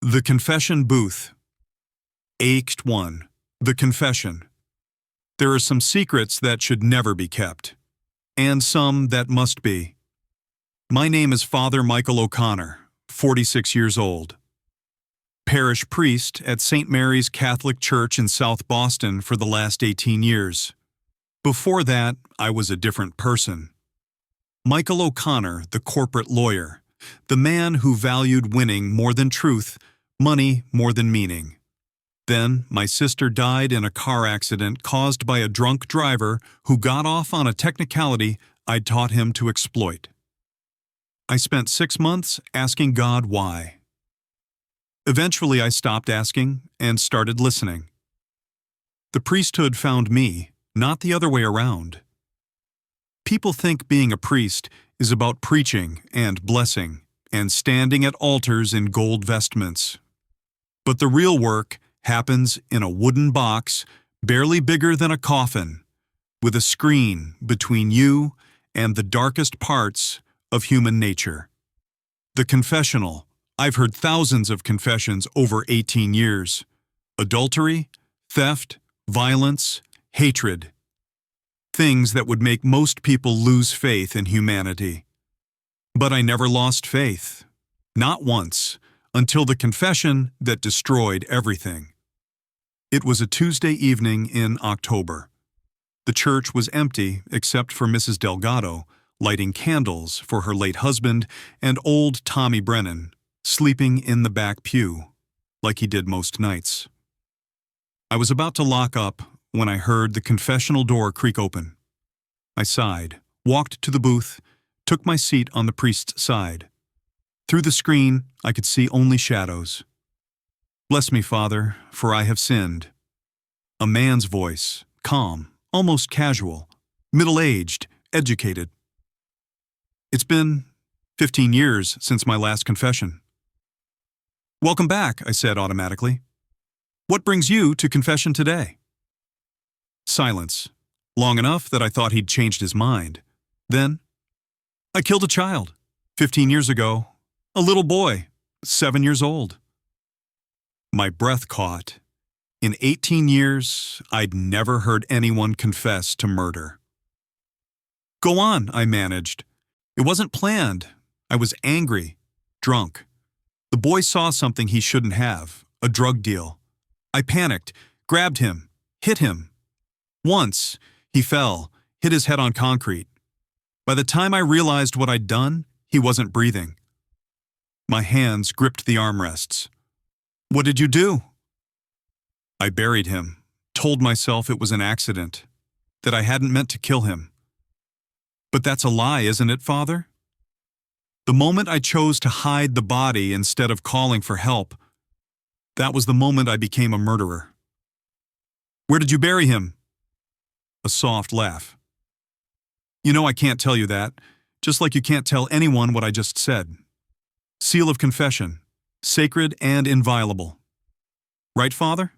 The Confession Booth. Aced 1. The Confession. There are some secrets that should never be kept, and some that must be. My name is Father Michael O'Connor, 46 years old. Parish priest at St. Mary's Catholic Church in South Boston for the last 18 years. Before that, I was a different person. Michael O'Connor, the corporate lawyer, the man who valued winning more than truth, money more than meaning. Then, my sister died in a car accident caused by a drunk driver who got off on a technicality I'd taught him to exploit. I spent 6 months asking God why. Eventually, I stopped asking and started listening. The priesthood found me, not the other way around. People think being a priest is about preaching and blessing and standing at altars in gold vestments. But the real work happens in a wooden box barely bigger than a coffin, with a screen between you and the darkest parts of human nature. The confessional. I've heard thousands of confessions over 18 years. Adultery, theft, violence, hatred. Things that would make most people lose faith in humanity. But I never lost faith. Not once, until the confession that destroyed everything. It was a Tuesday evening in October. The church was empty except for Mrs. Delgado, lighting candles for her late husband, and old Tommy Brennan, sleeping in the back pew, like he did most nights. I was about to lock up when I heard the confessional door creak open. I sighed, walked to the booth, took my seat on the priest's side. Through the screen, I could see only shadows. "Bless me, Father, for I have sinned." A man's voice, calm, almost casual, middle-aged, educated. "It's been 15 years since my last confession." "Welcome back," I said automatically. "What brings you to confession today?" Silence, long enough that I thought he'd changed his mind. Then, "I killed a child, 15 years ago, a little boy, 7 years old." My breath caught. In 18 years, I'd never heard anyone confess to murder. "Go on," I managed. "It wasn't planned. I was angry, drunk. The boy saw something he shouldn't have, a drug deal. I panicked, grabbed him, hit him. Once, he fell, hit his head on concrete. By the time I realized what I'd done, he wasn't breathing. My hands gripped the armrests. "What did you do?" "I buried him, told myself it was an accident, that I hadn't meant to kill him." "But that's a lie, isn't it, Father?" "The moment I chose to hide the body instead of calling for help, that was the moment I became a murderer." "Where did you bury him?" A soft laugh. "You know I can't tell you that, just like you can't tell anyone what I just said. Seal of confession, sacred and inviolable. Right, Father?"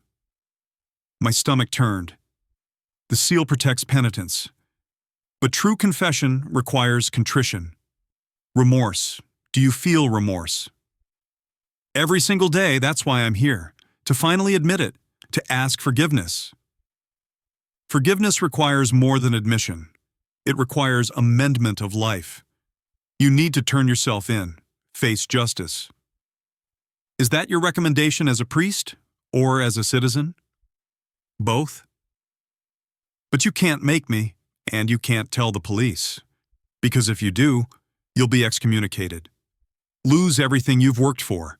My stomach turned. The seal protects penitence. But true confession requires contrition. Remorse. Do you feel remorse? "Every single day, that's why I'm here, to finally admit it, to ask forgiveness." Forgiveness requires more than admission. It requires amendment of life. You need to turn yourself in, face justice. Is that your recommendation as a priest or as a citizen? Both? But you can't make me, and you can't tell the police. Because if you do, you'll be excommunicated. Lose everything you've worked for.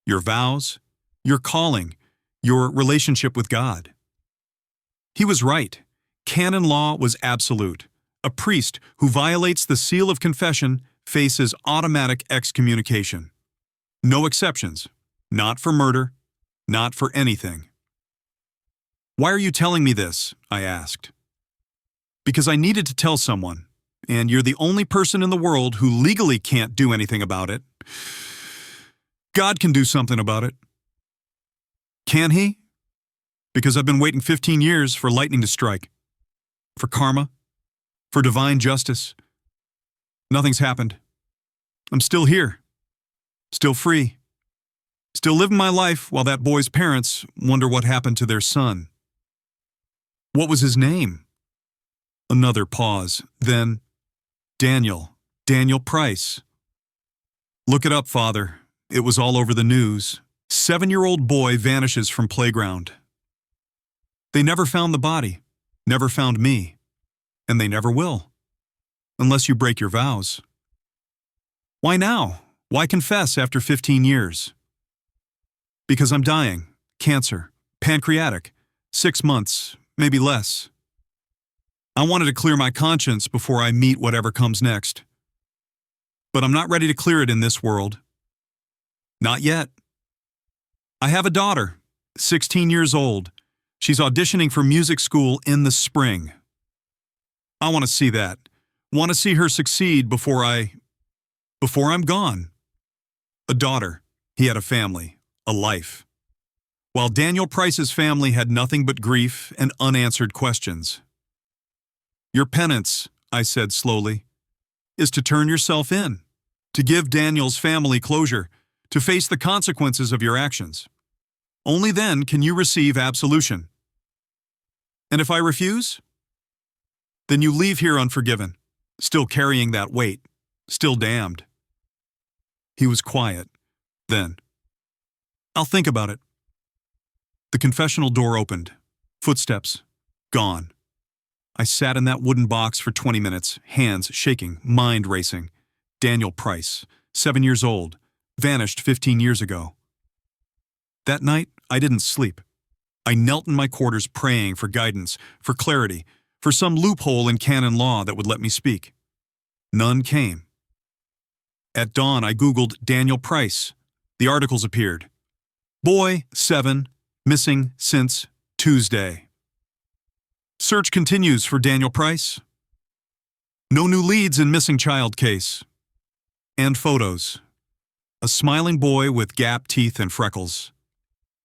Your vows, your calling, your relationship with God. He was right. Canon law was absolute. A priest who violates the seal of confession faces automatic excommunication. No exceptions. Not for murder. Not for anything. "Why are you telling me this?" I asked. "Because I needed to tell someone, and you're the only person in the world who legally can't do anything about it. God can do something about it." "Can he?" "Because I've been waiting 15 years for lightning to strike. For karma. For divine justice. Nothing's happened. I'm still here. Still free. Still living my life while that boy's parents wonder what happened to their son. What was his name? Another pause. Then, Daniel Price. Look it up, Father. It was all over the news. 7-year-old boy vanishes from playground. They never found the body, never found me, and they never will, unless you break your vows. Why now? Why confess after 15 years? Because I'm dying. Cancer. Pancreatic. 6 months, maybe less. I wanted to clear my conscience before I meet whatever comes next. But I'm not ready to clear it in this world. Not yet. I have a daughter, 16 years old. She's auditioning for music school in the spring. I want to see that. Want to see her succeed before I'm gone. A daughter. He had a family, a life. While Daniel Price's family had nothing but grief and unanswered questions. Your penance, I said slowly, is to turn yourself in, to give Daniel's family closure, to face the consequences of your actions. Only then can you receive absolution. And if I refuse? Then you leave here unforgiven, still carrying that weight, still damned. He was quiet. Then, I'll think about it. The confessional door opened. Footsteps. Gone. I sat in that wooden box for 20 minutes, hands shaking, mind racing. Daniel Price, 7 years old, vanished 15 years ago. That night, I didn't sleep. I knelt in my quarters praying for guidance, for clarity, for some loophole in canon law that would let me speak. None came. At dawn, I Googled Daniel Price. The articles appeared. Boy, 7, missing since Tuesday. Search continues for Daniel Price. No new leads in missing child case. And photos. A smiling boy with gap teeth and freckles.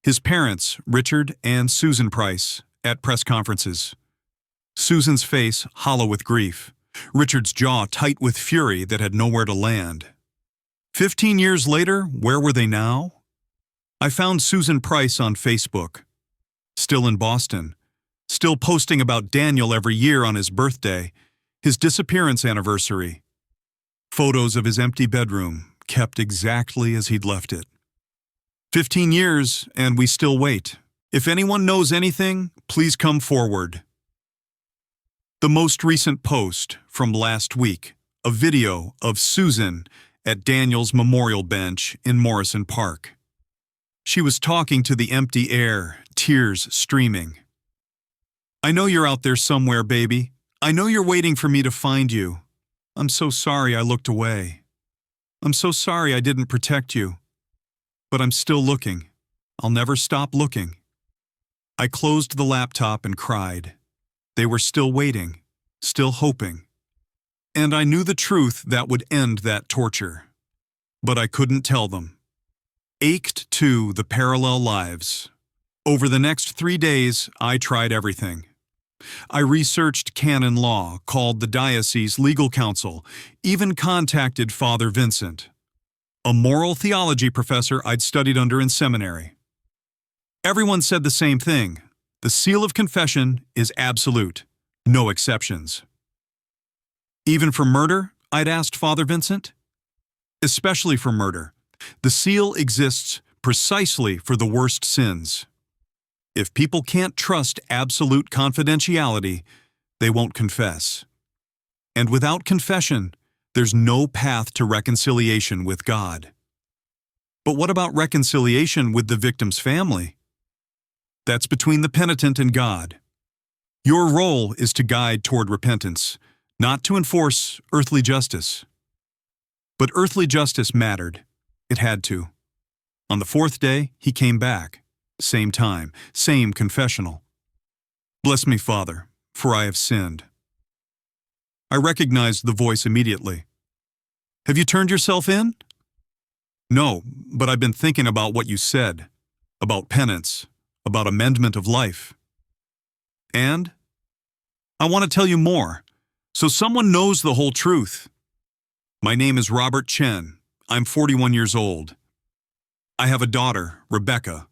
His parents, Richard and Susan Price, at press conferences. Susan's face hollow with grief. Richard's jaw tight with fury that had nowhere to land. 15 years later, where were they now? I found Susan Price on Facebook. Still in Boston. Still posting about Daniel every year on his birthday, his disappearance anniversary. Photos of his empty bedroom, kept exactly as he'd left it. 15 years, and we still wait. If anyone knows anything, please come forward. The most recent post from last week, a video of Susan at Daniel's memorial bench in Morrison Park. She was talking to the empty air, tears streaming. I know you're out there somewhere, baby. I know you're waiting for me to find you. I'm so sorry I looked away. I'm so sorry I didn't protect you. But I'm still looking. I'll never stop looking. I closed the laptop and cried. They were still waiting, still hoping. And I knew the truth that would end that torture. But I couldn't tell them. Ached too the parallel lives. Over the next 3 days, I tried everything. I researched canon law, called the diocese legal counsel, even contacted Father Vincent, a moral theology professor I'd studied under in seminary. Everyone said the same thing. The seal of confession is absolute, no exceptions. Even for murder, I'd asked Father Vincent. Especially for murder, the seal exists precisely for the worst sins. If people can't trust absolute confidentiality, they won't confess. And without confession, there's no path to reconciliation with God. But what about reconciliation with the victim's family? That's between the penitent and God. Your role is to guide toward repentance, not to enforce earthly justice. But earthly justice mattered. It had to. On the 4th day, he came back. Same time, same confessional. Bless me, Father, for I have sinned. I recognized the voice immediately. Have you turned yourself in? No, but I've been thinking about what you said, about penance, about amendment of life. And I want to tell you more, so someone knows the whole truth. My name is Robert Chen. I'm 41 years old. I have a daughter, Rebecca.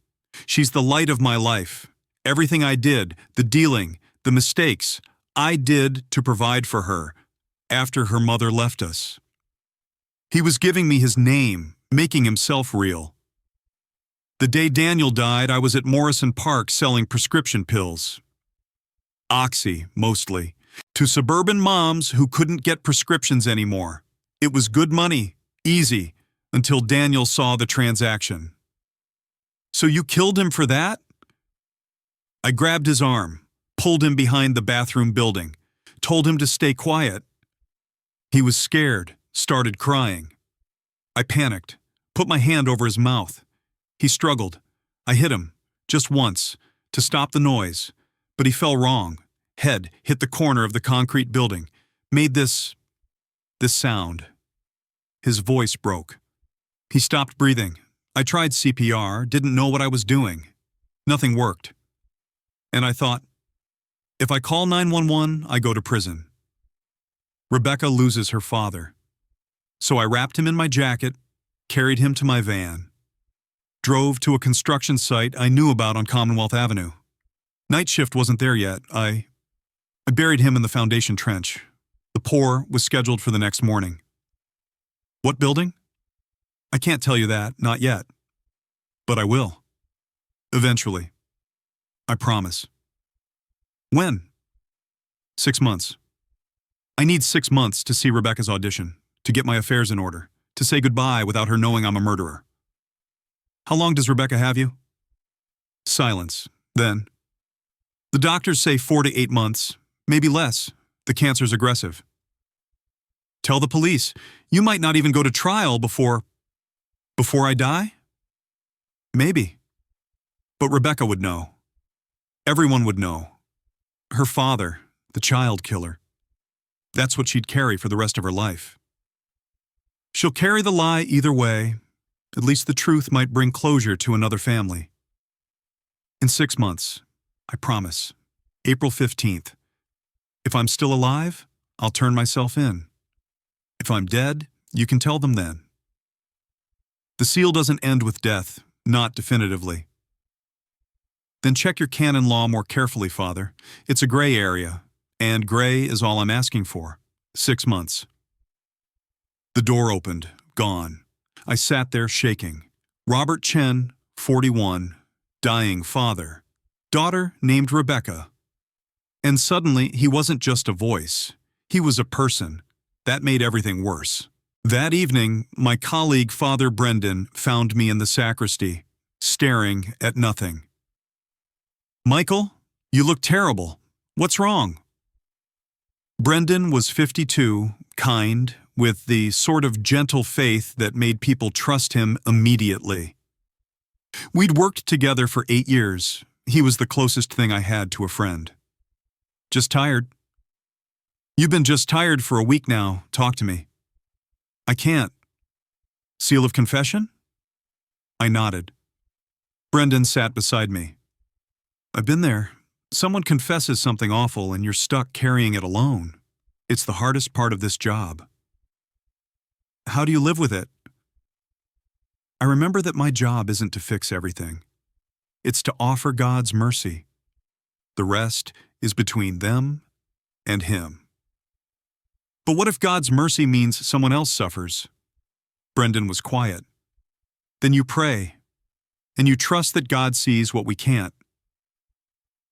She's the light of my life. Everything I did, the dealing, the mistakes, I did to provide for her after her mother left us. He was giving me his name, making himself real. The day Daniel died, I was at Morrison Park selling prescription pills. Oxy, mostly, to suburban moms who couldn't get prescriptions anymore. It was good money, easy, until Daniel saw the transaction. So you killed him for that? I grabbed his arm, pulled him behind the bathroom building, told him to stay quiet. He was scared, started crying. I panicked, put my hand over his mouth. He struggled. I hit him, just once, to stop the noise, but he fell wrong. Head hit the corner of the concrete building, made this sound. His voice broke. He stopped breathing. I tried CPR, didn't know what I was doing. Nothing worked. And I thought, if I call 911, I go to prison. Rebecca loses her father. So I wrapped him in my jacket, carried him to my van, drove to a construction site I knew about on Commonwealth Avenue. Night shift wasn't there yet. I buried him in the foundation trench. The pour was scheduled for the next morning. What building? I can't tell you that, not yet. But I will. Eventually. I promise. When? 6 months. I need 6 months to see Rebecca's audition, to get my affairs in order, to say goodbye without her knowing I'm a murderer. How long does Rebecca have you? Silence. Then, the doctors say 4 to 8 months, maybe less. The cancer's aggressive. Tell the police. You might not even go to trial before I die? Maybe. But Rebecca would know. Everyone would know. Her father, the child killer. That's what she'd carry for the rest of her life. She'll carry the lie either way. At least the truth might bring closure to another family. In 6 months, I promise. April 15th. If I'm still alive, I'll turn myself in. If I'm dead, you can tell them then. The seal doesn't end with death, not definitively. Then check your canon law more carefully, Father. It's a gray area, and gray is all I'm asking for. 6 months. The door opened, gone. I sat there shaking. Robert Chen, 41, dying father. Daughter named Rebecca. And suddenly, he wasn't just a voice. He was a person. That made everything worse. That evening, my colleague Father Brendan found me in the sacristy, staring at nothing. Michael, you look terrible. What's wrong? Brendan was 52, kind, with the sort of gentle faith that made people trust him immediately. We'd worked together for 8 years. He was the closest thing I had to a friend. Just tired. You've been just tired for a week now. Talk to me. I can't. Seal of confession? I nodded. Brendan sat beside me. I've been there. Someone confesses something awful and you're stuck carrying it alone. It's the hardest part of this job. How do you live with it? I remember that my job isn't to fix everything. It's to offer God's mercy. The rest is between them and Him. But what if God's mercy means someone else suffers? Brendan was quiet. Then you pray, and you trust that God sees what we can't.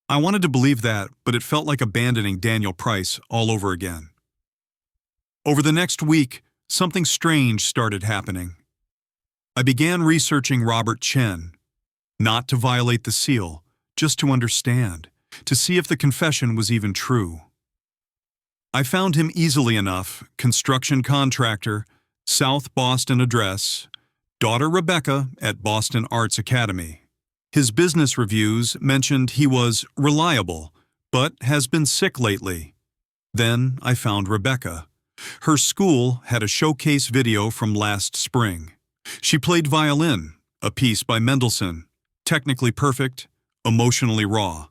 I wanted to believe that, but it felt like abandoning Daniel Price all over again. Over the next week, something strange started happening. I began researching Robert Chen, not to violate the seal, just to understand, to see if the confession was even true. I found him easily enough, construction contractor, South Boston address, daughter Rebecca at Boston Arts Academy. His business reviews mentioned he was reliable, but has been sick lately. Then I found Rebecca. Her school had a showcase video from last spring. She played violin, a piece by Mendelssohn, technically perfect, emotionally raw.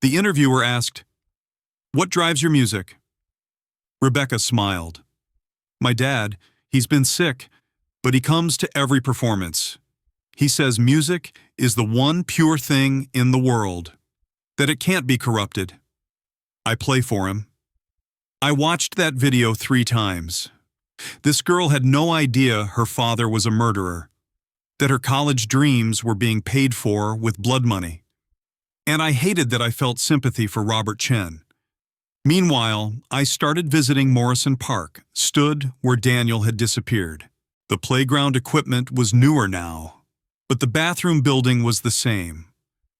The interviewer asked, "What drives your music?" Rebecca smiled. "My dad, he's been sick, but he comes to every performance. He says music is the one pure thing in the world, that it can't be corrupted. I play for him. I watched that video 3 times. This girl had no idea her father was a murderer, that her college dreams were being paid for with blood money. And I hated that I felt sympathy for Robert Chen. Meanwhile, I started visiting Morrison Park, stood where Daniel had disappeared. The playground equipment was newer now, but the bathroom building was the same.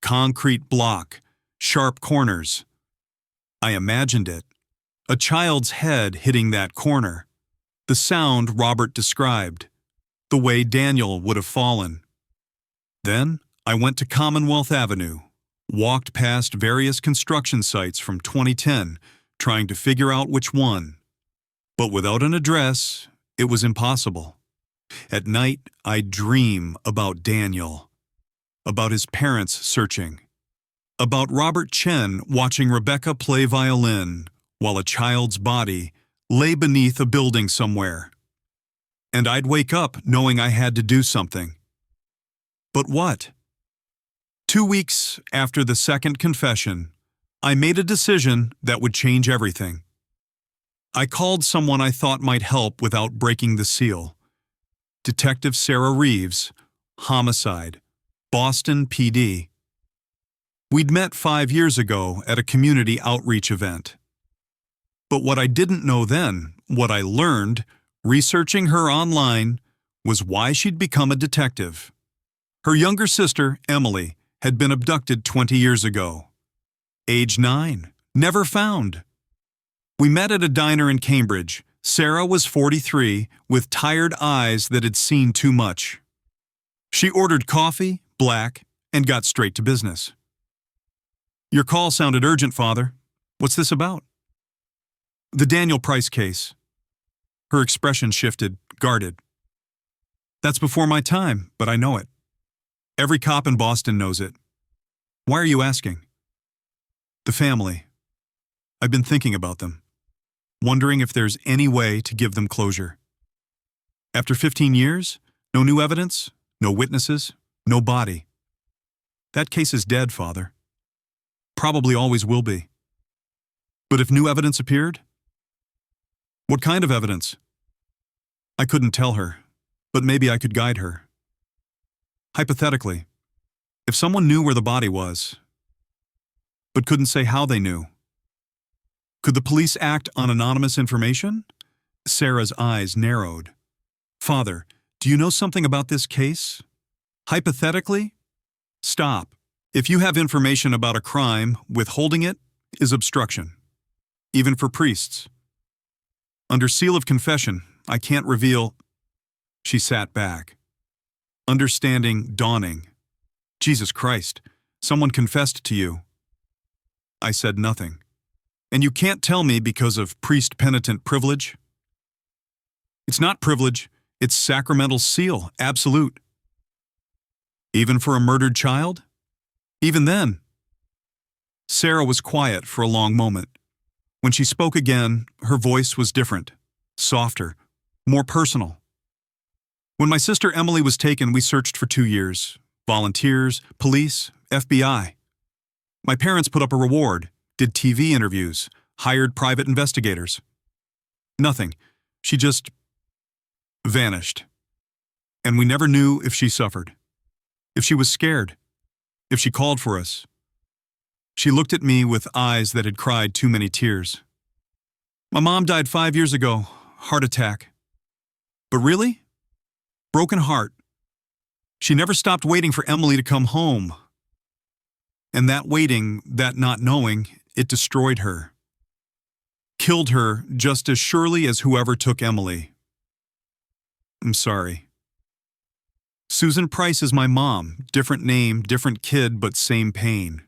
Concrete block, sharp corners. I imagined it. A child's head hitting that corner. The sound Robert described. The way Daniel would have fallen. Then I went to Commonwealth Avenue, walked past various construction sites from 2010, trying to figure out which one. But without an address, it was impossible. At night, I'd dream about Daniel, about his parents searching, about Robert Chen watching Rebecca play violin while a child's body lay beneath a building somewhere. And I'd wake up knowing I had to do something. But what? 2 weeks after the second confession, I made a decision that would change everything. I called someone I thought might help without breaking the seal. Detective Sarah Reeves, homicide, Boston PD. We'd met 5 years ago at a community outreach event. But what I didn't know then, what I learned, researching her online, was why she'd become a detective. Her younger sister, Emily, had been abducted 20 years ago. Age 9, never found. We met at a diner in Cambridge. Sarah was 43, with tired eyes that had seen too much. She ordered coffee, black, and got straight to business. "Your call sounded urgent, Father. What's this about?" "The Daniel Price case." Her expression shifted, guarded. "That's before my time, but I know it. Every cop in Boston knows it. Why are you asking?" "The family. I've been thinking about them, wondering if there's any way to give them closure. After 15 years, no new evidence, no witnesses, no body. That case is dead, Father. Probably always will be. But if new evidence appeared?" "What kind of evidence?" I couldn't tell her, but maybe I could guide her. Hypothetically, if someone knew where the body was, but couldn't say how they knew, could the police act on anonymous information? Sarah's eyes narrowed. "Father, do you know something about this case? Hypothetically?" "Stop. If you have information about a crime, withholding it is obstruction, even for priests. Under seal of confession, I can't reveal." She sat back. Understanding dawning. "Jesus Christ, someone confessed to you." I said nothing. "And you can't tell me because of priest-penitent privilege?" "It's not privilege, it's sacramental seal, absolute." "Even for a murdered child?" "Even then." Sarah was quiet for a long moment. When she spoke again, her voice was different, softer, more personal. "When my sister Emily was taken, we searched for 2 years. Volunteers, police, FBI. My parents put up a reward, did TV interviews, hired private investigators. Nothing. She just vanished. And we never knew if she suffered, if she was scared, if she called for us." She looked at me with eyes that had cried too many tears. "My mom died 5 years ago, heart attack." "But really? Broken heart. She never stopped waiting for Emily to come home. And that waiting, that not knowing, it destroyed her. Killed her just as surely as whoever took Emily. I'm sorry. Susan Price is my mom, different name, different kid, but same pain.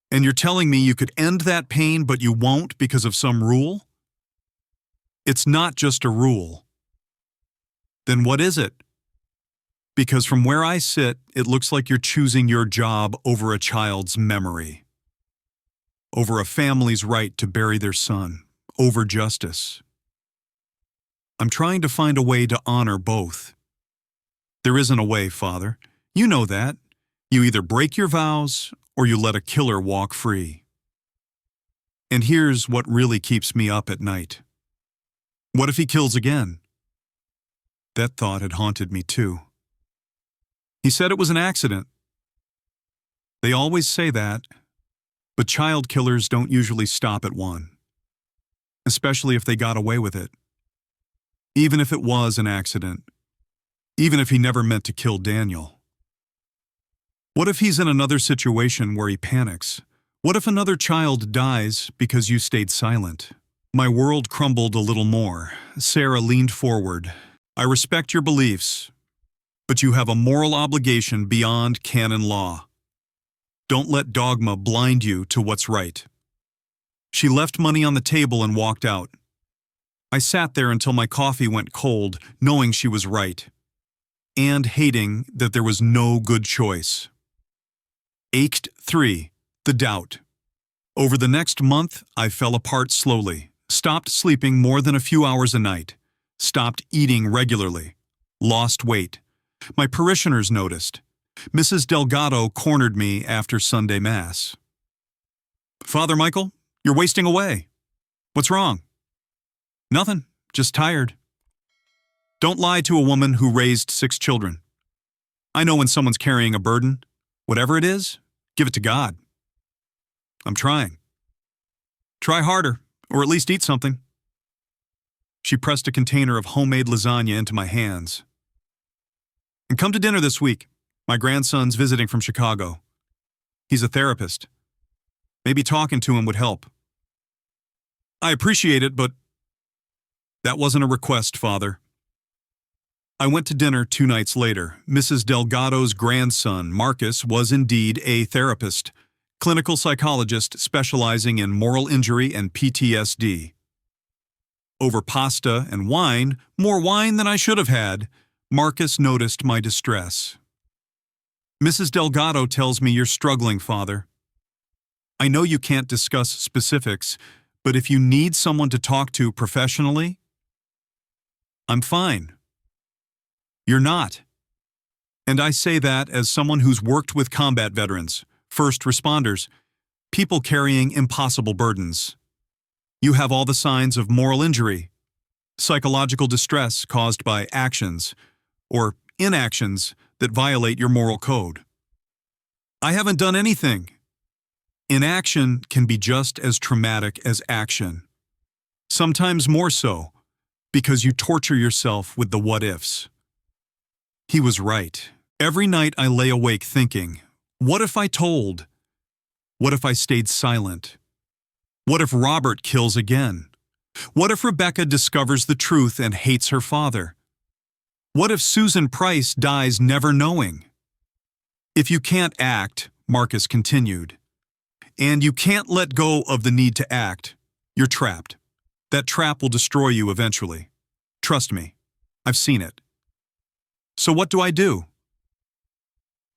And you're telling me you could end that pain, but you won't because of some rule? It's not just a rule. Then what is it? Because from where I sit, it looks like you're choosing your job over a child's memory, over a family's right to bury their son, over justice. I'm trying to find a way to honor both. There isn't a way, Father. You know that. You either break your vows or you let a killer walk free. And here's what really keeps me up at night. What if he kills again? That thought had haunted me too. He said it was an accident. They always say that, but child killers don't usually stop at one, especially if they got away with it. Even if it was an accident, even if he never meant to kill Daniel. What if he's in another situation where he panics? What if another child dies because you stayed silent? My world crumbled a little more. Sarah leaned forward. I respect your beliefs, but you have a moral obligation beyond canon law. Don't let dogma blind you to what's right. She left money on the table and walked out. I sat there until my coffee went cold, knowing she was right, and hating that there was no good choice. Ached 3. The doubt. Over the next month, I fell apart slowly, stopped sleeping more than a few hours a night, stopped eating regularly, lost weight. My parishioners noticed. Mrs. Delgado cornered me after Sunday Mass. "Father Michael, you're wasting away. What's wrong?" "Nothing, just tired." Don't lie to a woman who raised 6 children. I know when someone's carrying a burden. Whatever it is, give it to God. I'm trying. Try harder, or at least eat something. She pressed a container of homemade lasagna into my hands. And come to dinner this week. My grandson's visiting from Chicago. He's a therapist. Maybe talking to him would help. I appreciate it, but that wasn't a request, Father. I went to dinner 2 nights later. Mrs. Delgado's grandson, Marcus, was indeed a therapist, clinical psychologist specializing in moral injury and PTSD. Over pasta and wine, more wine than I should have had, Marcus noticed my distress. "Mrs. Delgado tells me you're struggling, Father. I know you can't discuss specifics, but if you need someone to talk to professionally, I'm fine." You're not. And I say that as someone who's worked with combat veterans, first responders, people carrying impossible burdens. You have all the signs of moral injury, psychological distress caused by actions or inactions that violate your moral code. I haven't done anything. Inaction can be just as traumatic as action. Sometimes more so, because you torture yourself with the what-ifs. He was right. Every night I lay awake thinking, what if I told? What if I stayed silent? What if Robert kills again? What if Rebecca discovers the truth and hates her father? What if Susan Price dies never knowing? If you can't act, Marcus continued, and you can't let go of the need to act, you're trapped. That trap will destroy you eventually. Trust me, I've seen it. So what do?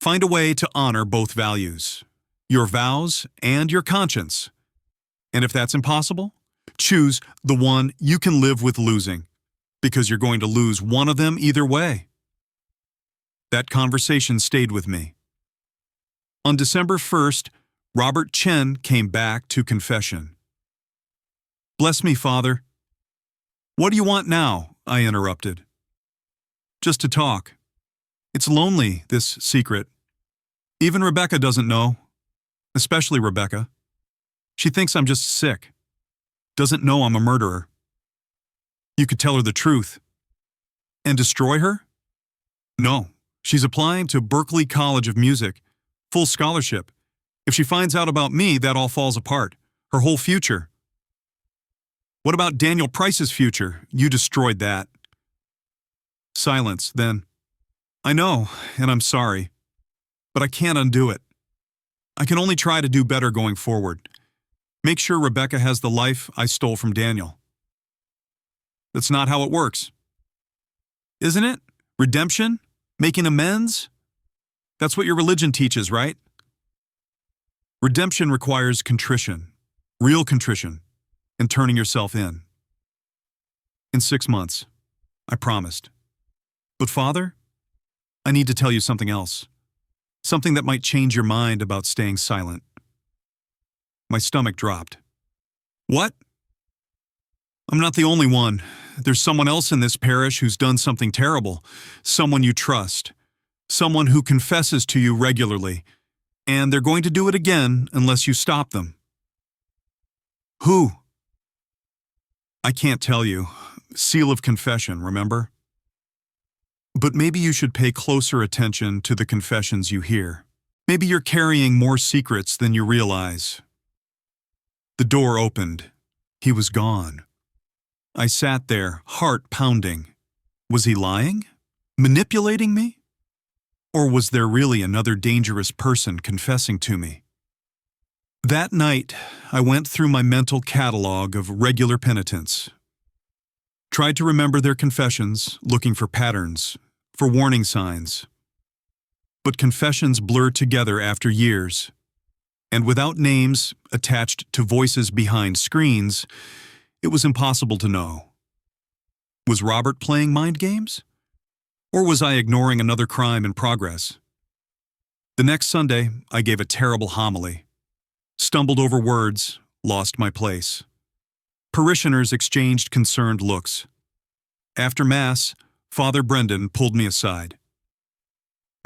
Find a way to honor both values, your vows and your conscience. And if that's impossible, choose the one you can live with losing, because you're going to lose one of them either way. That conversation stayed with me. On December 1st, Robert Chen came back to confession. "Bless me, Father." "What do you want now?" I interrupted. "Just to talk. It's lonely, this secret. Even Rebecca doesn't know, especially Rebecca. She thinks I'm just sick, doesn't know I'm a murderer. You could tell her the truth. And destroy her? No, she's applying to Berklee College of Music, full scholarship. If she finds out about me, that all falls apart, her whole future. What about Daniel Price's future? You destroyed that." Silence, then. "I know, and I'm sorry, but I can't undo it. I can only try to do better going forward. Make sure Rebecca has the life I stole from Daniel." That's not how it works. Isn't it? Redemption? Making amends? That's what your religion teaches, right? Redemption requires contrition, real contrition, and turning yourself in. In 6 months, I promised. But Father, I need to tell you something else. Something that might change your mind about staying silent. My stomach dropped. What? I'm not the only one. There's someone else in this parish who's done something terrible. Someone you trust. Someone who confesses to you regularly. And they're going to do it again unless you stop them. Who? I can't tell you. Seal of confession, remember? But maybe you should pay closer attention to the confessions you hear. Maybe you're carrying more secrets than you realize. The door opened. He was gone. I sat there, heart pounding. Was he lying? Manipulating me? Or was there really another dangerous person confessing to me? That night, I went through my mental catalog of regular penitents. Tried to remember their confessions, looking for patterns, for warning signs. But confessions blur together after years, and without names attached to voices behind screens, it was impossible to know. Was Robert playing mind games? Or was I ignoring another crime in progress? The next Sunday, I gave a terrible homily. Stumbled over words, lost my place. Parishioners exchanged concerned looks. After Mass, Father Brendan pulled me aside.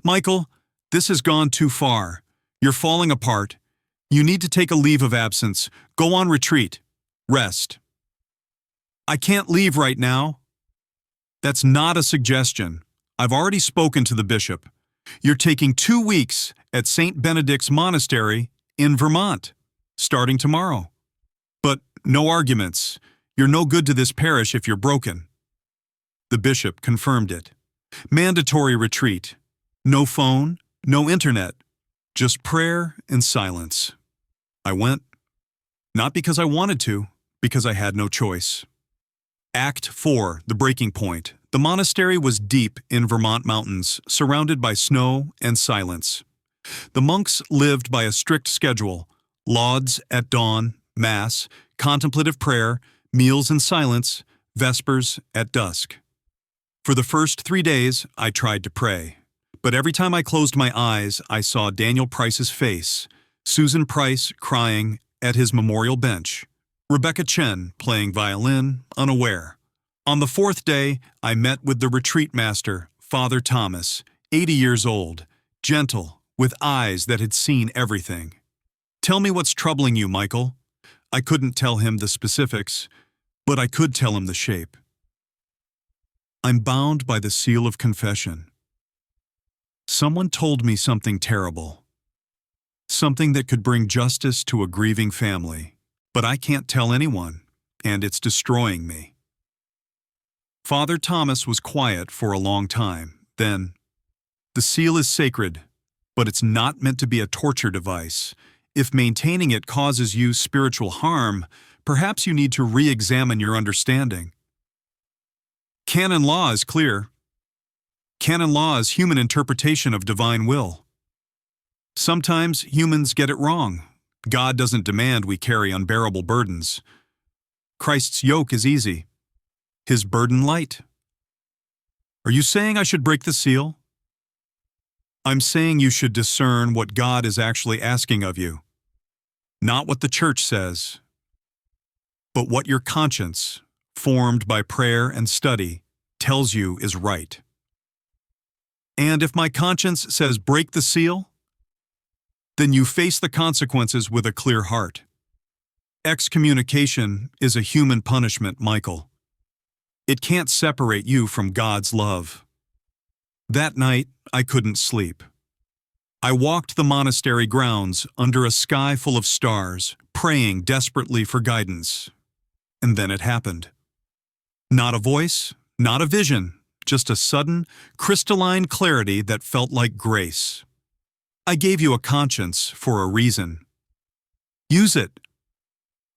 Michael, this has gone too far. You're falling apart. You need to take a leave of absence. Go on retreat. Rest. I can't leave right now. That's not a suggestion. I've already spoken to the bishop. You're taking 2 weeks at St. Benedict's Monastery in Vermont, starting tomorrow. But no arguments. You're no good to this parish if you're broken. The bishop confirmed it. Mandatory retreat. No phone, no internet. Just prayer and silence. I went. Not because I wanted to, because I had no choice. Act 4, the breaking point. The monastery was deep in Vermont mountains, surrounded by snow and silence. The monks lived by a strict schedule: lauds at dawn, Mass, contemplative prayer, meals in silence, vespers at dusk. For the first 3 days, I tried to pray. But every time I closed my eyes, I saw Daniel Price's face, Susan Price crying at his memorial bench, Rebecca Chen playing violin, unaware. On the 4th day, I met with the retreat master, Father Thomas, 80 years old, gentle, with eyes that had seen everything. Tell me what's troubling you, Michael. I couldn't tell him the specifics, but I could tell him the shape. I'm bound by the seal of confession. Someone told me something terrible. Something that could bring justice to a grieving family, but I can't tell anyone, and it's destroying me. Father Thomas was quiet for a long time. Then, the seal is sacred, but it's not meant to be a torture device. If maintaining it causes you spiritual harm, perhaps you need to re-examine your understanding. Canon law is clear. Canon law is human interpretation of divine will. Sometimes humans get it wrong. God doesn't demand we carry unbearable burdens. Christ's yoke is easy, his burden light. Are you saying I should break the seal? I'm saying you should discern what God is actually asking of you. Not what the church says, but what your conscience, formed by prayer and study, tells you is right. And if my conscience says break the seal, then you face the consequences with a clear heart. Excommunication is a human punishment, Michael. It can't separate you from God's love. That night, I couldn't sleep. I walked the monastery grounds under a sky full of stars, praying desperately for guidance. And then it happened. Not a voice, not a vision, just a sudden, crystalline clarity that felt like grace. I gave you a conscience for a reason. Use it.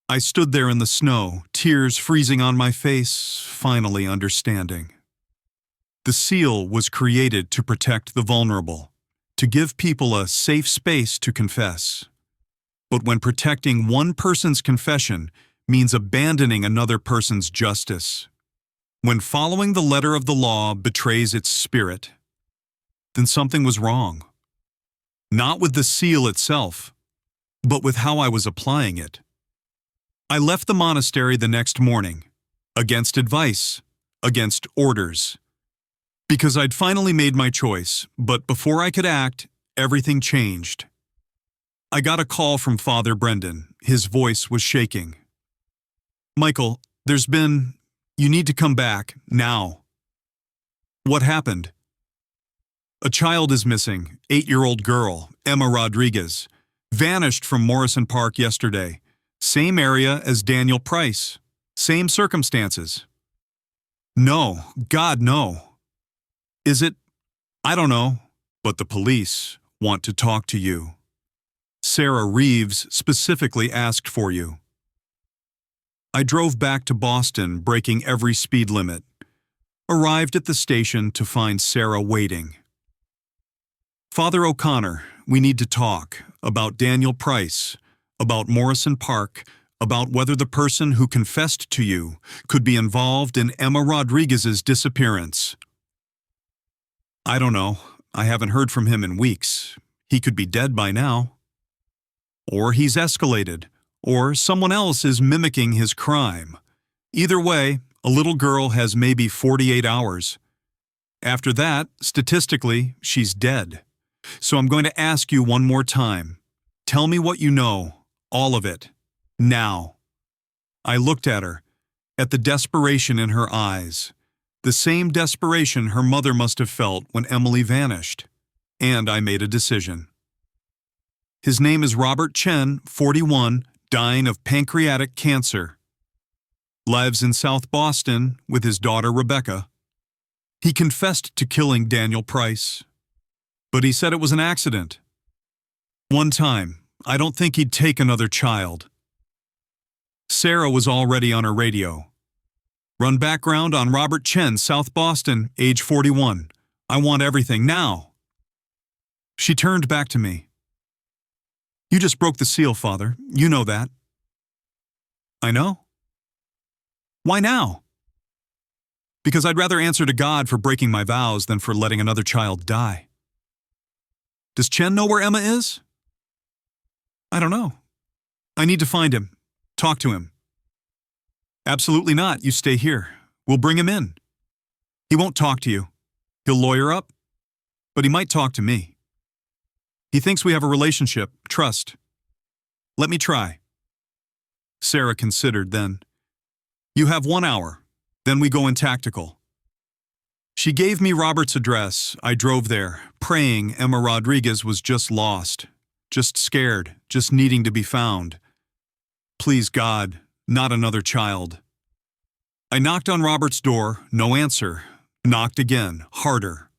I stood there in the snow, tears freezing on my face, finally understanding. The seal was created to protect the vulnerable, to give people a safe space to confess. But when protecting one person's confession means abandoning another person's justice, when following the letter of the law betrays its spirit, then something was wrong. Not with the seal itself, but with how I was applying it. I left the monastery the next morning, against advice, against orders, because I'd finally made my choice, but before I could act, everything changed. I got a call from Father Brendan. His voice was shaking. "Michael, you need to come back, now." "What happened?" "A child is missing, 8-year-old girl, Emma Rodriguez. Vanished from Morrison Park yesterday. Same area as Daniel Price. Same circumstances." "No, God, no." "Is it? I don't know, but the police want to talk to you. Sarah Reeves specifically asked for you." I drove back to Boston, breaking every speed limit. Arrived at the station to find Sarah waiting. "Father O'Connor, we need to talk about Daniel Price, about Morrison Park, about whether the person who confessed to you could be involved in Emma Rodriguez's disappearance." "I don't know. I haven't heard from him in weeks. He could be dead by now. Or he's escalated, or someone else is mimicking his crime. Either way, a little girl has maybe 48 hours. After that, statistically, she's dead. So I'm going to ask you one more time. Tell me what you know, all of it, now." I looked at her, at the desperation in her eyes, the same desperation her mother must have felt when Emily vanished, and I made a decision. "His name is Robert Chen, 41, dying of pancreatic cancer. Lives in South Boston with his daughter Rebecca. He confessed to killing Daniel Price, but he said it was an accident. One time, I don't think he'd take another child." Sarah was already on her radio. "Run background on Robert Chen, South Boston, age 41. I want everything, now." She turned back to me. "You just broke the seal, Father. You know that." "I know." "Why now?" "Because I'd rather answer to God for breaking my vows than for letting another child die." "Does Chen know where Emma is?" "I don't know. I need to find him. Talk to him." "Absolutely not. You stay here. We'll bring him in. He won't talk to you. He'll lawyer up, but he might talk to me. He thinks we have a relationship, trust. Let me try." Sarah considered then. "You have 1 hour, then we go in tactical." She gave me Robert's address. I drove there, praying Emma Rodriguez was just lost, just scared, just needing to be found. Please God, not another child. I knocked on Robert's door, no answer. Knocked again, harder.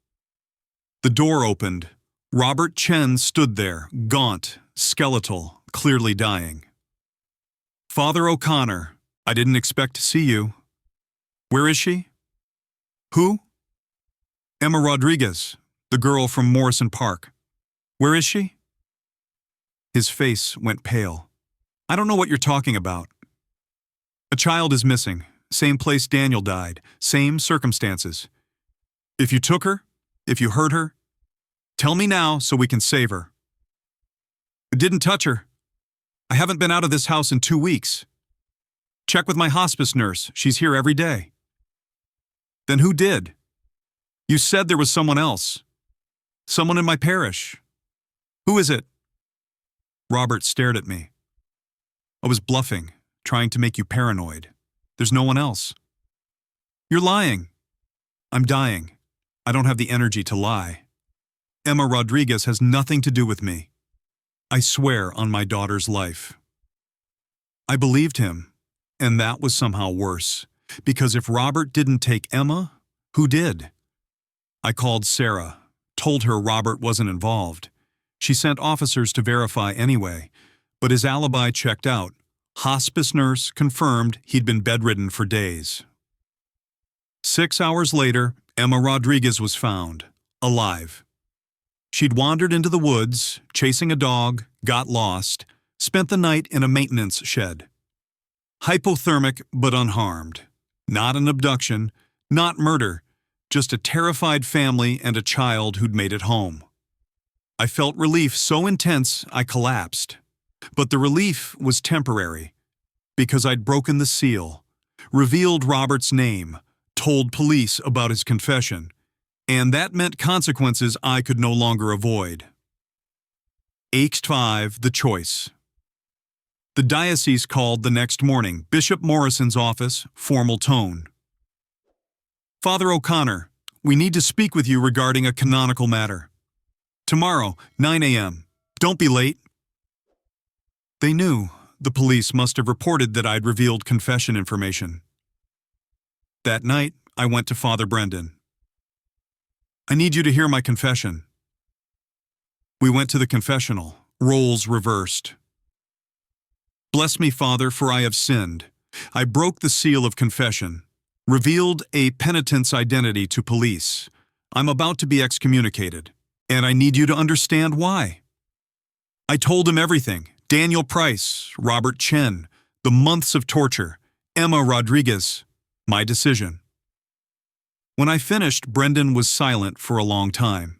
The door opened. Robert Chen stood there, gaunt, skeletal, clearly dying. "Father O'Connor, I didn't expect to see you. Where is she?" "Who?" "Emma Rodriguez, the girl from Morrison Park. Where is she?" His face went pale. "I don't know what you're talking about." "A child is missing. Same place Daniel died. Same circumstances. If you took her, if you hurt her, tell me now so we can save her." "I didn't touch her. I haven't been out of this house in 2 weeks. Check with my hospice nurse. She's here every day." "Then who did?" "You said there was someone else. Someone in my parish. Who is it?" Robert stared at me. "I was bluffing, trying to make you paranoid. There's no one else." "You're lying." "I'm dying. I don't have the energy to lie. Emma Rodriguez has nothing to do with me. I swear on my daughter's life." I believed him, and that was somehow worse, because if Robert didn't take Emma, who did? I called Sarah, told her Robert wasn't involved. She sent officers to verify anyway, but his alibi checked out. Hospice nurse confirmed he'd been bedridden for days. 6 hours later, Emma Rodriguez was found, alive. She'd wandered into the woods, chasing a dog, got lost, spent the night in a maintenance shed. Hypothermic but unharmed. Not an abduction, not murder, just a terrified family and a child who'd made it home. I felt relief so intense I collapsed. But the relief was temporary, because I'd broken the seal, revealed Robert's name, told police about his confession, and that meant consequences I could no longer avoid. Act 5, The Choice. The diocese called the next morning, Bishop Morrison's office, formal tone. Father O'Connor, we need to speak with you regarding a canonical matter. Tomorrow, 9 a.m. Don't be late. They knew. The police must have reported that I'd revealed confession information. That night, I went to Father Brendan. I need you to hear my confession. We went to the confessional, roles reversed. Bless me, Father, for I have sinned. I broke the seal of confession, revealed a penitent's identity to police. I'm about to be excommunicated, and I need you to understand why. I told him everything. Daniel Price, Robert Chen, the months of torture, Emma Rodriguez, my decision. When I finished, Brendan was silent for a long time.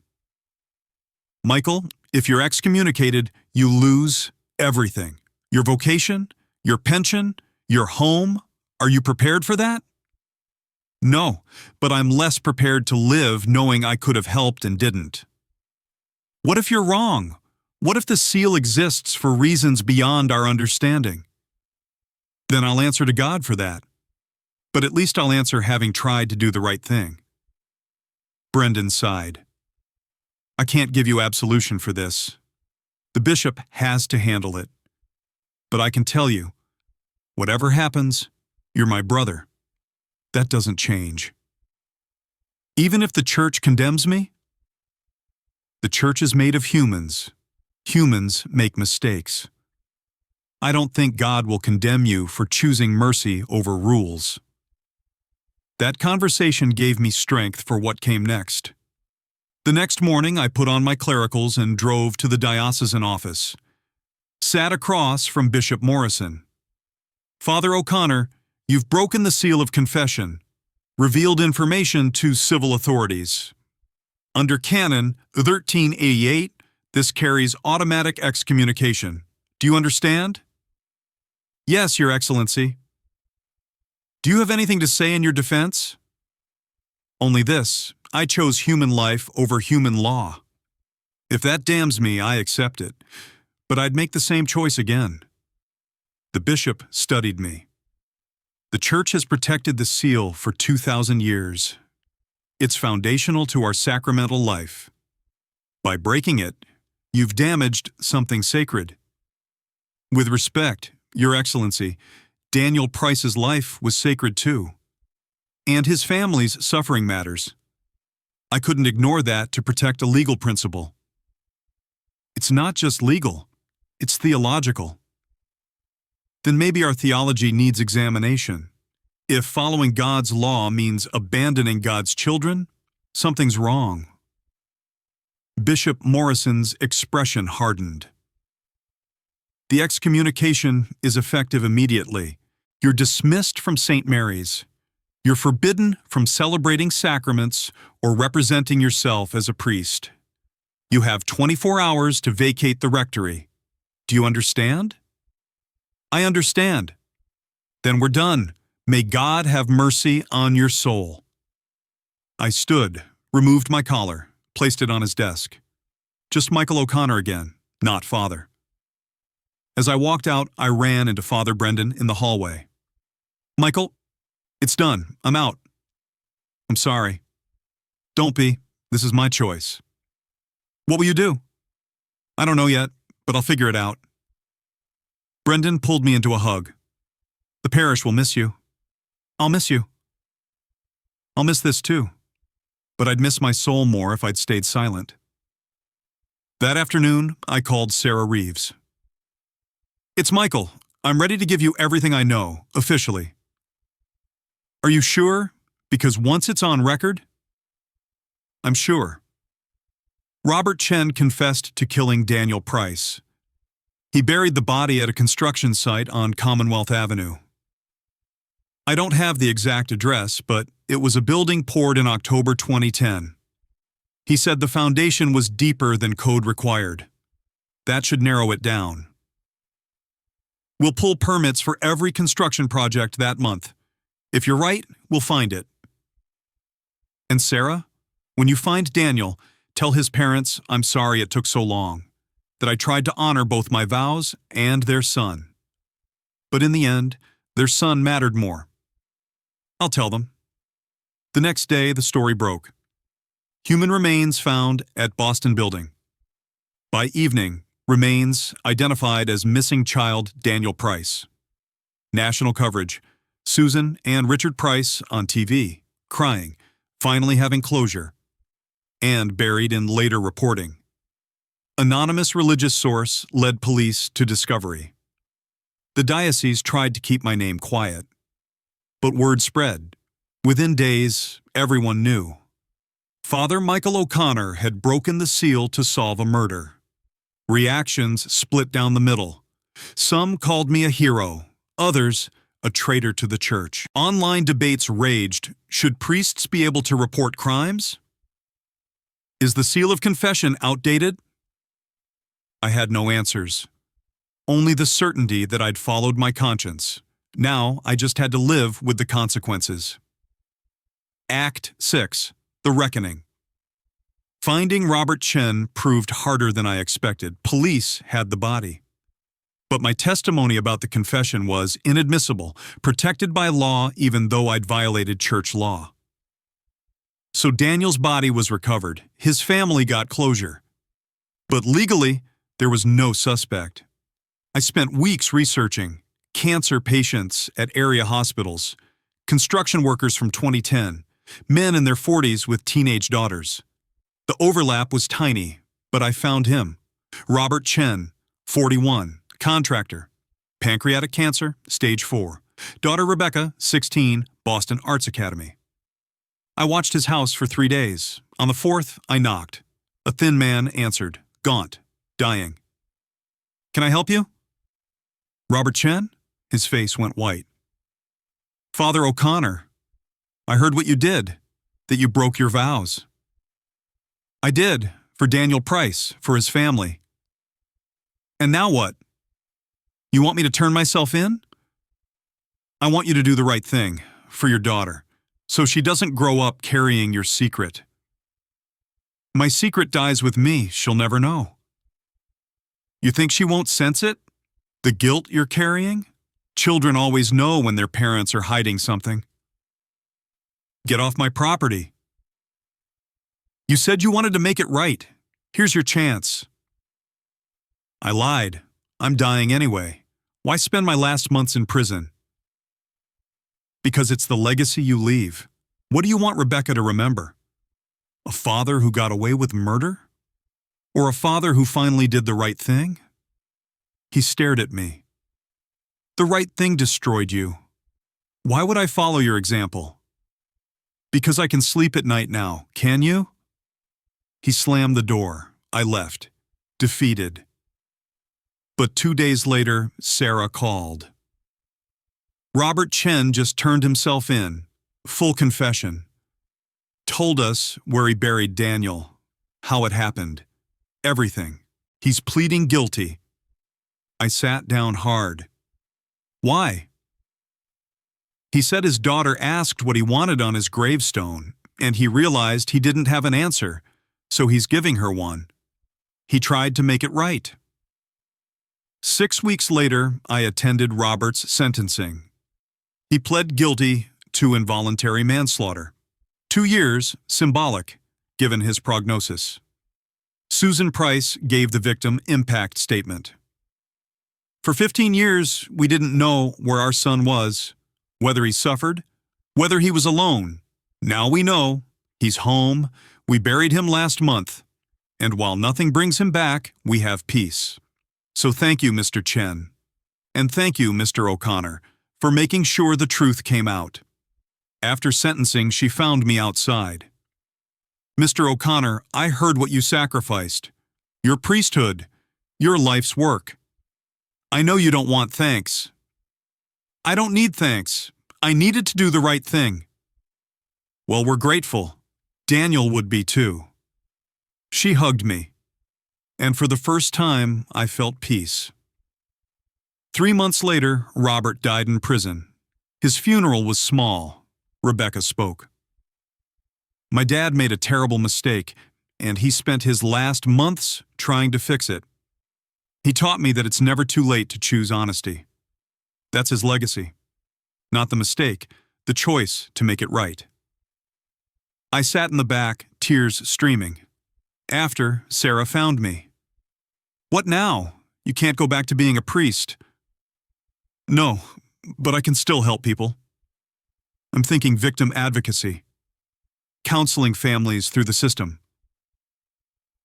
Michael, if you're excommunicated, you lose everything. Your vocation, your pension, your home. Are you prepared for that? No, but I'm less prepared to live knowing I could have helped and didn't. What if you're wrong? What if the seal exists for reasons beyond our understanding? Then I'll answer to God for that. But at least I'll answer having tried to do the right thing. Brendan sighed. I can't give you absolution for this. The bishop has to handle it. But I can tell you, whatever happens, you're my brother. That doesn't change. Even if the church condemns me, the church is made of humans. Humans make mistakes. I don't think God will condemn you for choosing mercy over rules. That conversation gave me strength for what came next. The next morning, I put on my clericals and drove to the diocesan office. Sat across from Bishop Morrison. Father O'Connor, you've broken the seal of confession, revealed information to civil authorities. Under Canon 1388, this carries automatic excommunication. Do you understand? Yes, Your Excellency. Do you have anything to say in your defense? Only this, I chose human life over human law. If that damns me, I accept it, but I'd make the same choice again. The bishop studied me. The Church has protected the seal for 2,000 years. It's foundational to our sacramental life. By breaking it, you've damaged something sacred. With respect, Your Excellency, Daniel Price's life was sacred too. And his family's suffering matters. I couldn't ignore that to protect a legal principle. It's not just legal, it's theological. Then maybe our theology needs examination. If following God's law means abandoning God's children, something's wrong. Bishop Morrison's expression hardened. The excommunication is effective immediately. You're dismissed from St. Mary's. You're forbidden from celebrating sacraments or representing yourself as a priest. You have 24 hours to vacate the rectory. Do you understand? I understand. Then we're done. May God have mercy on your soul. I stood, removed my collar, placed it on his desk. Just Michael O'Connor again, not Father. As I walked out, I ran into Father Brendan in the hallway. Michael, it's done. I'm out. I'm sorry. Don't be. This is my choice. What will you do? I don't know yet, but I'll figure it out. Brendan pulled me into a hug. The parish will miss you. I'll miss you. I'll miss this too. But I'd miss my soul more if I'd stayed silent. That afternoon, I called Sarah Reeves. It's Michael. I'm ready to give you everything I know, officially. Are you sure? Because once it's on record, I'm sure. Robert Chen confessed to killing Daniel Price. He buried the body at a construction site on Commonwealth Avenue. I don't have the exact address, but it was a building poured in October 2010. He said the foundation was deeper than code required. That should narrow it down. We'll pull permits for every construction project that month. If you're right, we'll find it. And Sarah, when you find Daniel, tell his parents I'm sorry it took so long, that I tried to honor both my vows and their son. But in the end, their son mattered more. I'll tell them. The next day, the story broke. Human remains found at Boston Building. By evening, remains identified as missing child Daniel Price. National coverage. Susan and Richard Price on TV, crying, finally having closure, and buried in later reporting. Anonymous religious source led police to discovery. The diocese tried to keep my name quiet, but word spread. Within days, everyone knew. Father Michael O'Connor had broken the seal to solve a murder. Reactions split down the middle. Some called me a hero, others a traitor to the church. Online debates raged. Should priests be able to report crimes? Is the seal of confession outdated? I had no answers. Only the certainty that I'd followed my conscience. Now I just had to live with the consequences. Act 6. The Reckoning. Finding Robert Chen proved harder than I expected. Police had the body. But my testimony about the confession was inadmissible, protected by law even though I'd violated church law. So Daniel's body was recovered. His family got closure. But legally, there was no suspect. I spent weeks researching cancer patients at area hospitals, construction workers from 2010, men in their 40s with teenage daughters. The overlap was tiny, but I found him. Robert Chen, 41, contractor, pancreatic cancer, stage 4. Daughter Rebecca, 16, Boston Arts Academy. I watched his house for 3 days. On the 4th, I knocked. A thin man answered, gaunt, dying. Can I help you? Robert Chen? His face went white. Father O'Connor, I heard what you did, that you broke your vows. I did, for Daniel Price, for his family. And now what? You want me to turn myself in? I want you to do the right thing, for your daughter, so she doesn't grow up carrying your secret. My secret dies with me, she'll never know. You think she won't sense it? The guilt you're carrying? Children always know when their parents are hiding something. Get off my property. You said you wanted to make it right. Here's your chance. I lied. I'm dying anyway. Why spend my last months in prison? Because it's the legacy you leave. What do you want Rebecca to remember? A father who got away with murder? Or a father who finally did the right thing? He stared at me. The right thing destroyed you. Why would I follow your example? Because I can sleep at night now, can you? He slammed the door. I left, defeated. But 2 days later, Sarah called. Robert Chen just turned himself in, full confession. Told us where he buried Daniel, how it happened, everything. He's pleading guilty. I sat down hard. Why? He said his daughter asked what he wanted on his gravestone, and he realized he didn't have an answer, so he's giving her one. He tried to make it right. 6 weeks later, I attended Robert's sentencing. He pled guilty to involuntary manslaughter. 2 years, symbolic, given his prognosis. Susan Price gave the victim impact statement. For 15 years, we didn't know where our son was, whether he suffered, whether he was alone. Now we know. He's home. We buried him last month. And while nothing brings him back, we have peace. So thank you, Mr. Chen. And thank you, Mr. O'Connor, for making sure the truth came out. After sentencing, she found me outside. Mr. O'Connor, I heard what you sacrificed. Your priesthood, your life's work. I know you don't want thanks. I don't need thanks. I needed to do the right thing. Well, we're grateful. Daniel would be too. She hugged me, and for the first time, I felt peace. 3 months later, Robert died in prison. His funeral was small. Rebecca spoke. My dad made a terrible mistake, and he spent his last months trying to fix it. He taught me that it's never too late to choose honesty. That's his legacy. Not the mistake, the choice to make it right. I sat in the back, tears streaming. After, Sarah found me. What now? You can't go back to being a priest. No, but I can still help people. I'm thinking victim advocacy. Counseling families through the system.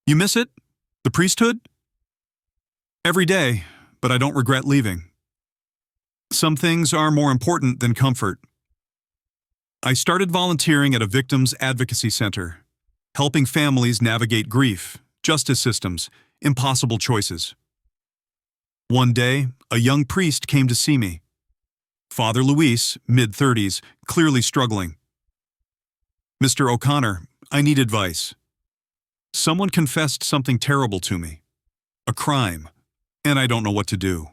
You miss it? The priesthood? Every day, but I don't regret leaving. Some things are more important than comfort. I started volunteering at a victims advocacy center, helping families navigate grief, justice systems, impossible choices. One day, a young priest came to see me. Father Luis, mid-30s, clearly struggling. Mr. O'Connor, I need advice. Someone confessed something terrible to me. A crime, and I don't know what to do.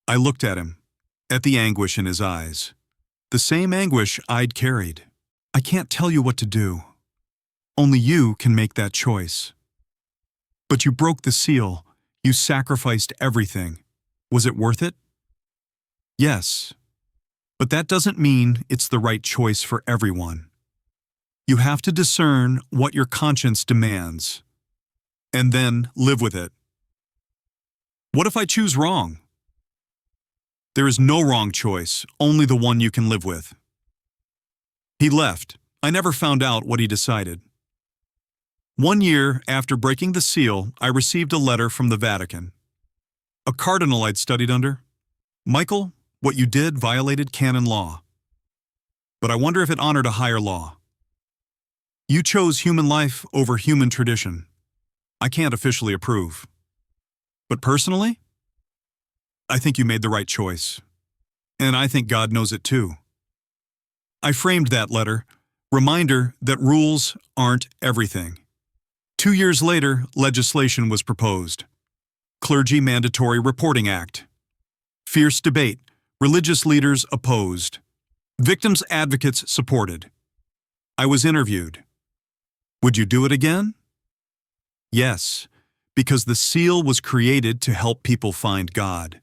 I looked at him, at the anguish in his eyes. The same anguish I'd carried. I can't tell you what to do. Only you can make that choice. But you broke the seal. You sacrificed everything. Was it worth it? Yes. But that doesn't mean it's the right choice for everyone. You have to discern what your conscience demands, and then live with it. What if I choose wrong? There is no wrong choice, only the one you can live with. He left. I never found out what he decided. 1 year after breaking the seal, I received a letter from the Vatican. A cardinal I'd studied under. Michael, what you did violated canon law. But I wonder if it honored a higher law. You chose human life over human tradition. I can't officially approve. But personally, I think you made the right choice. And I think God knows it too. I framed that letter, reminder that rules aren't everything. 2 years later, legislation was proposed. Clergy Mandatory Reporting Act. Fierce debate. Religious leaders opposed. Victims advocates supported. I was interviewed. Would you do it again? Yes, because the seal was created to help people find God.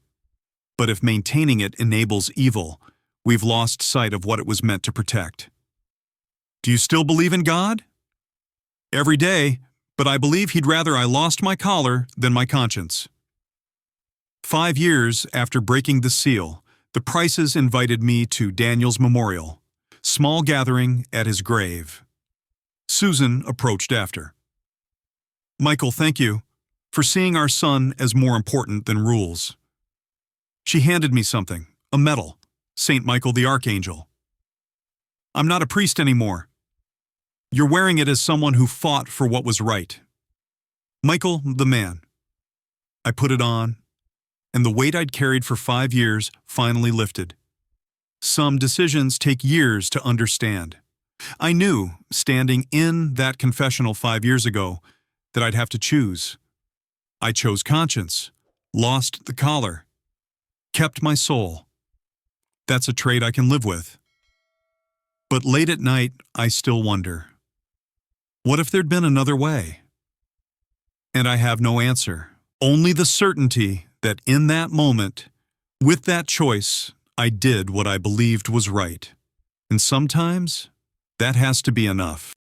But if maintaining it enables evil, we've lost sight of what it was meant to protect. Do you still believe in God? Every day, but I believe He'd rather I lost my collar than my conscience. 5 years after breaking the seal, the Prices invited me to Daniel's memorial, small gathering at his grave. Susan approached after. Michael, thank you for seeing our son as more important than rules. She handed me something, a medal, St. Michael the Archangel. I'm not a priest anymore. You're wearing it as someone who fought for what was right. Michael, the man. I put it on, and the weight I'd carried for 5 years finally lifted. Some decisions take years to understand. I knew, standing in that confessional 5 years ago, that I'd have to choose. I chose conscience, lost the collar, kept my soul. That's a trait I can live with. But late at night, I still wonder, what if there'd been another way? And I have no answer, only the certainty that in that moment, with that choice, I did what I believed was right. And sometimes, that has to be enough.